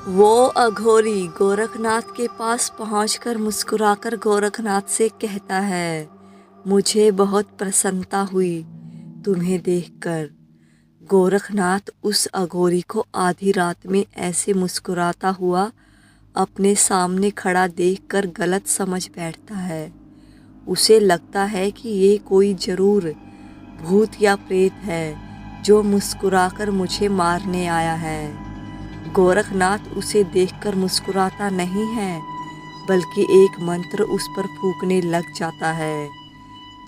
वो अघोरी गोरखनाथ के पास पहुंचकर मुस्कुराकर गोरखनाथ से कहता है, मुझे बहुत प्रसन्नता हुई तुम्हें देखकर। गोरखनाथ उस अघोरी को आधी रात में ऐसे मुस्कुराता हुआ अपने सामने खड़ा देखकर गलत समझ बैठता है। उसे लगता है कि ये कोई जरूर भूत या प्रेत है जो मुस्कुराकर मुझे मारने आया है। गोरखनाथ उसे देखकर मुस्कुराता नहीं है, बल्कि एक मंत्र उस पर फूंकने लग जाता है,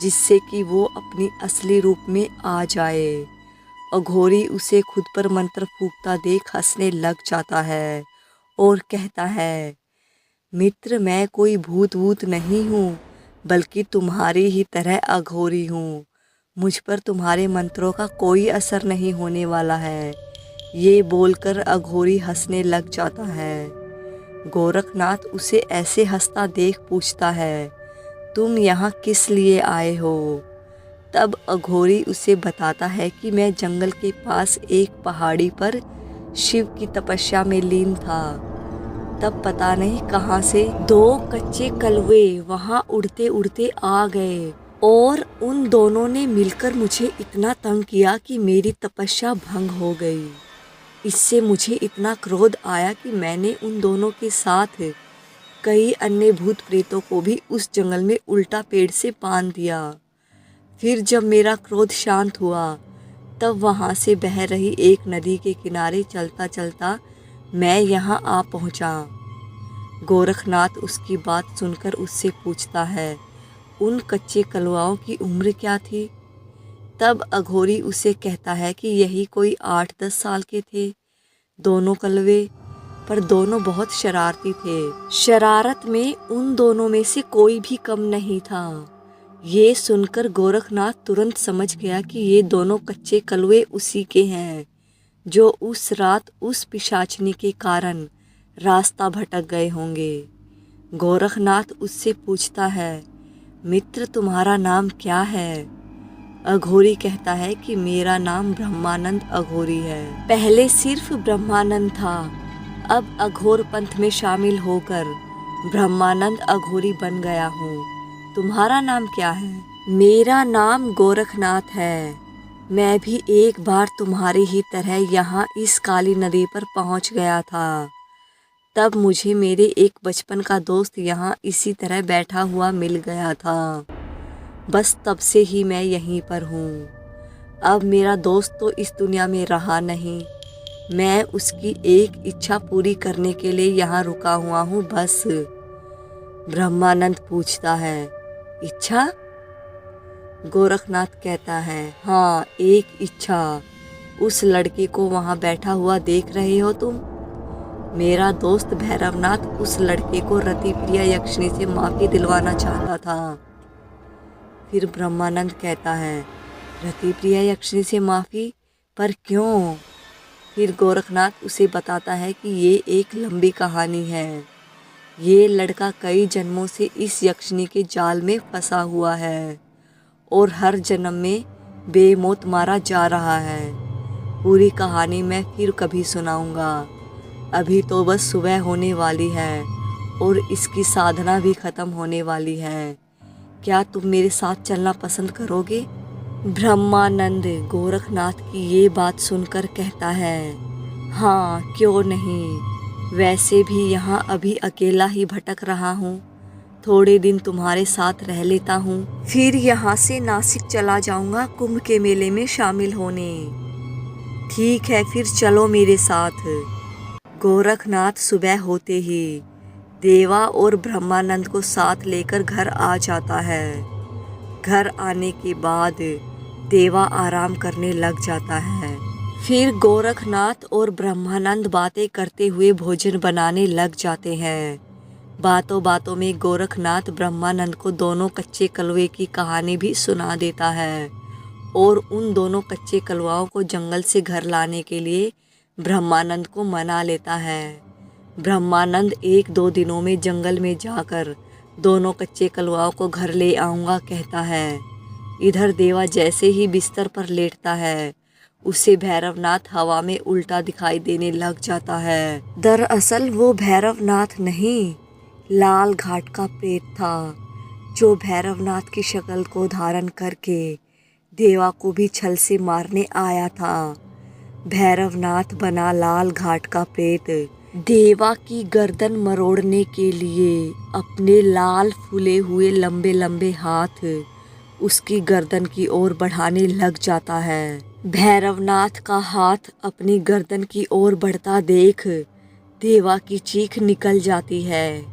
जिससे कि वो अपनी असली रूप में आ जाए। अघोरी उसे खुद पर मंत्र फूंकता देख हंसने लग जाता है और कहता है, मित्र, मैं कोई भूत वूत नहीं हूँ, बल्कि तुम्हारी ही तरह अघोरी हूँ। मुझ पर तुम्हारे मंत्रों का कोई असर नहीं होने वाला है। ये बोलकर अघोरी हंसने लग जाता है। गोरखनाथ उसे ऐसे हंसता देख पूछता है, तुम यहाँ किस लिए आए हो? तब अघोरी उसे बताता है कि मैं जंगल के पास एक पहाड़ी पर शिव की तपस्या में लीन था। तब पता नहीं कहाँ से दो कच्चे कलवे वहाँ उड़ते उड़ते आ गए और उन दोनों ने मिलकर मुझे इतना तंग किया कि मेरी तपस्या भंग हो गई। इससे मुझे इतना क्रोध आया कि मैंने उन दोनों के साथ कई अन्य भूत प्रेतों को भी उस जंगल में उल्टा पेड़ से बांध दिया। फिर जब मेरा क्रोध शांत हुआ, तब वहाँ से बह रही एक नदी के किनारे चलता चलता मैं यहाँ आ पहुँचा। गोरखनाथ उसकी बात सुनकर उससे पूछता है, उन कच्चे कलवाओं की उम्र क्या थी? तब अघोरी उसे कहता है कि यही कोई 8-10 साल के थे दोनों कलवे, पर दोनों बहुत शरारती थे। शरारत में उन दोनों में से कोई भी कम नहीं था। ये सुनकर गोरखनाथ तुरंत समझ गया कि ये दोनों कच्चे कलवे उसी के हैं, जो उस रात उस पिशाचनी के कारण रास्ता भटक गए होंगे। गोरखनाथ उससे पूछता है, मित्र, तुम्हारा नाम क्या है? अघोरी कहता है कि मेरा नाम ब्रह्मानंद अघोरी है। पहले सिर्फ ब्रह्मानंद था, अब अघोर पंथ में शामिल होकर ब्रह्मानंद अघोरी बन गया हूँ। तुम्हारा नाम क्या है? मेरा नाम गोरखनाथ है। मैं भी एक बार तुम्हारी ही तरह यहाँ इस काली नदी पर पहुँच गया था। तब मुझे मेरे एक बचपन का दोस्त यहाँ इसी तरह बैठा हुआ मिल गया था। बस तब से ही मैं यहीं पर हूँ। अब मेरा दोस्त तो इस दुनिया में रहा नहीं, मैं उसकी एक इच्छा पूरी करने के लिए यहाँ रुका हुआ हूँ बस। ब्रह्मानंद पूछता है, इच्छा? गोरखनाथ कहता है, हाँ, एक इच्छा। उस लड़के को वहाँ बैठा हुआ देख रहे हो तुम? मेरा दोस्त भैरवनाथ उस लड़के को रतिप्रिया यक्षिणी से माफ़ी दिलवाना चाहता था। फिर ब्रह्मानंद कहता है, रतिप्रिया यक्षिणी से माफ़ी? पर क्यों? फिर गोरखनाथ उसे बताता है कि ये एक लंबी कहानी है। ये लड़का कई जन्मों से इस यक्षिणी के जाल में फंसा हुआ है और हर जन्म में बेमौत मारा जा रहा है। पूरी कहानी मैं फिर कभी सुनाऊंगा। अभी तो बस सुबह होने वाली है और इसकी साधना भी ख़त्म होने वाली है। क्या तुम मेरे साथ चलना पसंद करोगे? ब्रह्मानंद गोरखनाथ की ये बात सुनकर कहता है, हाँ, क्यों नहीं। वैसे भी यहाँ अभी अकेला ही भटक रहा हूँ। थोड़े दिन तुम्हारे साथ रह लेता हूँ, फिर यहाँ से नासिक चला जाऊँगा कुंभ के मेले में शामिल होने। ठीक है, फिर चलो मेरे साथ। गोरखनाथ सुबह होते ही देवा और ब्रह्मानंद को साथ लेकर घर आ जाता है। घर आने के बाद देवा आराम करने लग जाता है। फिर गोरखनाथ और ब्रह्मानंद बातें करते हुए भोजन बनाने लग जाते हैं। बातों बातों में गोरखनाथ ब्रह्मानंद को दोनों कच्चे कलवे की कहानी भी सुना देता है और उन दोनों कच्चे कलवाओं को जंगल से घर लाने के लिए ब्रह्मानंद को मना लेता है। ब्रह्मानंद 1-2 दिनों में जंगल में जाकर दोनों कच्चे कलवाओं को घर ले आऊँगा कहता है। इधर देवा जैसे ही बिस्तर पर लेटता है, उसे भैरवनाथ हवा में उल्टा दिखाई देने लग जाता है। दरअसल वो भैरवनाथ नहीं, लाल घाट का प्रेत था, जो भैरवनाथ की शक्ल को धारण करके देवा को भी छल से मारने आया था। भैरवनाथ बना लाल घाट का प्रेत देवा की गर्दन मरोड़ने के लिए अपने लाल फूले हुए लंबे लंबे हाथ उसकी गर्दन की ओर बढ़ाने लग जाता है। भैरवनाथ का हाथ अपनी गर्दन की ओर बढ़ता देख देवा की चीख निकल जाती है,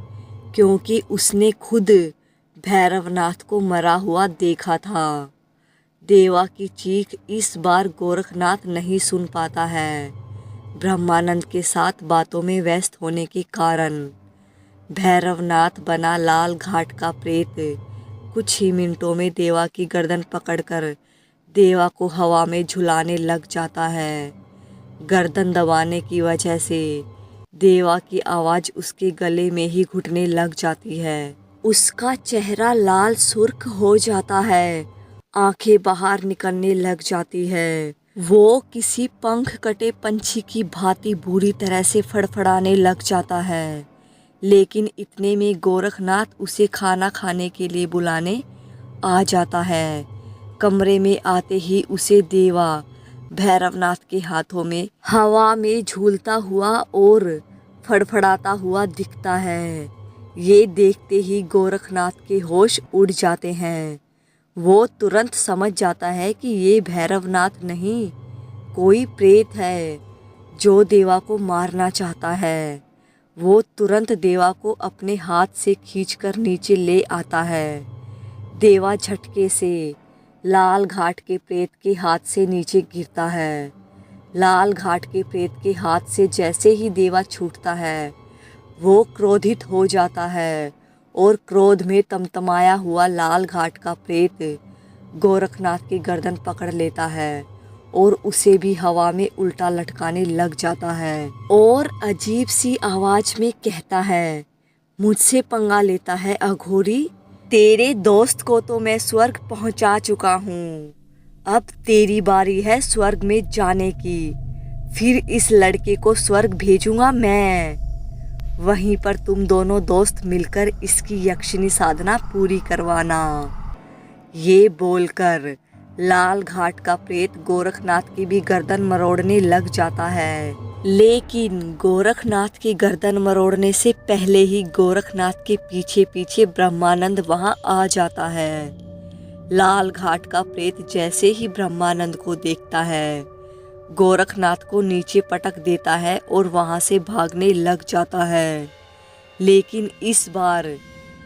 क्योंकि उसने खुद भैरवनाथ को मरा हुआ देखा था। देवा की चीख इस बार गोरखनाथ नहीं सुन पाता है। ब्रह्मानंद के साथ बातों में व्यस्त होने के कारण भैरवनाथ बना लाल घाट का प्रेत कुछ ही मिनटों में देवा की गर्दन पकड़कर देवा को हवा में झुलाने लग जाता है। गर्दन दबाने की वजह से देवा की आवाज़ उसके गले में ही घुटने लग जाती है। उसका चेहरा लाल सुर्ख हो जाता है, आंखें बाहर निकलने लग जाती है। वो किसी पंख कटे पंछी की भांति बुरी तरह से फड़फड़ाने लग जाता है। लेकिन इतने में गोरखनाथ उसे खाना खाने के लिए बुलाने आ जाता है। कमरे में आते ही उसे देवा भैरवनाथ के हाथों में हवा में झूलता हुआ और फड़फड़ाता हुआ दिखता है। ये देखते ही गोरखनाथ के होश उड़ जाते हैं। वो तुरंत समझ जाता है कि ये भैरवनाथ नहीं, कोई प्रेत है जो देवा को मारना चाहता है। वो तुरंत देवा को अपने हाथ से खींचकर नीचे ले आता है। देवा झटके से लाल घाट के प्रेत के हाथ से नीचे गिरता है। लाल घाट के प्रेत के हाथ से जैसे ही देवा छूटता है, वो क्रोधित हो जाता है और क्रोध में तमतमाया हुआ लाल घाट का प्रेत गोरखनाथ की गर्दन पकड़ लेता है और उसे भी हवा में उल्टा लटकाने लग जाता है और अजीब सी आवाज में कहता है, मुझसे पंगा लेता है अघोरी? तेरे दोस्त को तो मैं स्वर्ग पहुंचा चुका हूँ, अब तेरी बारी है स्वर्ग में जाने की। फिर इस लड़के को स्वर्ग भेजूंगा मैं, वहीं पर तुम दोनों दोस्त मिलकर इसकी यक्षिणी साधना पूरी करवाना। ये बोलकर लाल घाट का प्रेत गोरखनाथ की भी गर्दन मरोड़ने लग जाता है। लेकिन गोरखनाथ की गर्दन मरोड़ने से पहले ही गोरखनाथ के पीछे पीछे ब्रह्मानंद वहां आ जाता है। लाल घाट का प्रेत जैसे ही ब्रह्मानंद को देखता है, गोरखनाथ को नीचे पटक देता है और वहां से भागने लग जाता है। लेकिन इस बार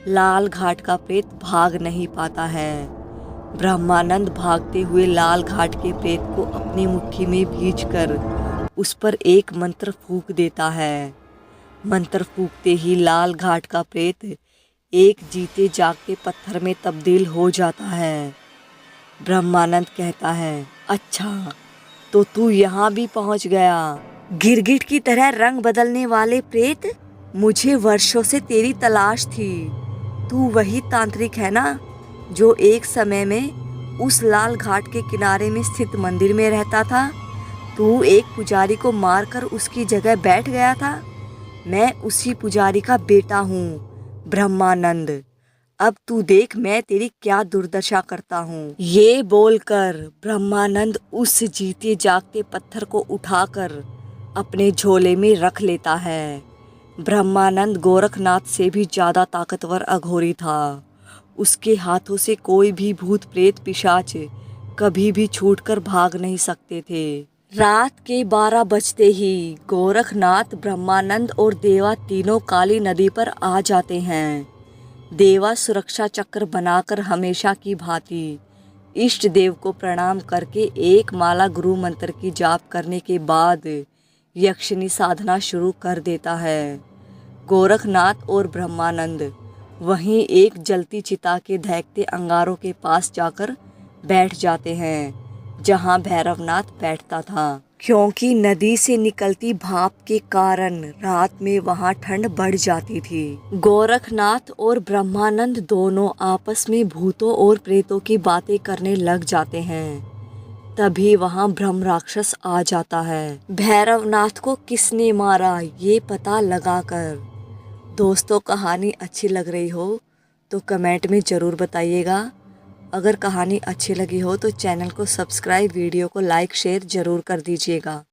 लाल घाट का प्रेत भाग नहीं पाता है। ब्रह्मानंद भागते हुए लाल घाट के प्रेत को अपनी मुट्ठी में भींचकर उस पर एक मंत्र फूंक देता है। मंत्र फूंकते ही लाल घाट का प्रेत एक जीते जागते पत्थर में तब्दील हो जाता है। ब्रह्मानंद कहता है, अच्छा तो तू यहाँ भी पहुँच गया, गिरगिट की तरह रंग बदलने वाले प्रेत। मुझे वर्षों से तेरी तलाश थी। तू वही तांत्रिक है ना, जो एक समय में उस लाल घाट के किनारे में स्थित मंदिर में रहता था? तू एक पुजारी को मारकर उसकी जगह बैठ गया था। मैं उसी पुजारी का बेटा हूँ ब्रह्मानंद। अब तू देख मैं तेरी क्या दुर्दशा करता हूँ। ये बोलकर ब्रह्मानंद उस जीते जागते पत्थर को उठाकर अपने झोले में रख लेता है। ब्रह्मानंद गोरखनाथ से भी ज़्यादा ताकतवर अघोरी था। उसके हाथों से कोई भी भूत प्रेत पिशाच कभी भी छूटकर भाग नहीं सकते थे। रात के 12 बजते ही गोरखनाथ, ब्रह्मानंद और देवा तीनों काली नदी पर आ जाते हैं। देवा सुरक्षा चक्र बनाकर हमेशा की भांति इष्ट देव को प्रणाम करके एक माला गुरु मंत्र की जाप करने के बाद यक्षिणी साधना शुरू कर देता है। गोरखनाथ और ब्रह्मानंद वहीं एक जलती चिता के दहकते अंगारों के पास जाकर बैठ जाते हैं, जहां भैरवनाथ बैठता था। क्योंकि नदी से निकलती भाप के कारण रात में वहां ठंड बढ़ जाती थी। गोरखनाथ और ब्रह्मानंद दोनों आपस में भूतों और प्रेतों की बातें करने लग जाते हैं। तभी वहाँ ब्रह्म राक्षस आ जाता है भैरवनाथ को किसने मारा ये पता लगाकर। दोस्तों, कहानी अच्छी लग रही हो तो कमेंट में ज़रूर बताइएगा। अगर कहानी अच्छी लगी हो तो चैनल को सब्सक्राइब, वीडियो को लाइक शेयर ज़रूर कर दीजिएगा।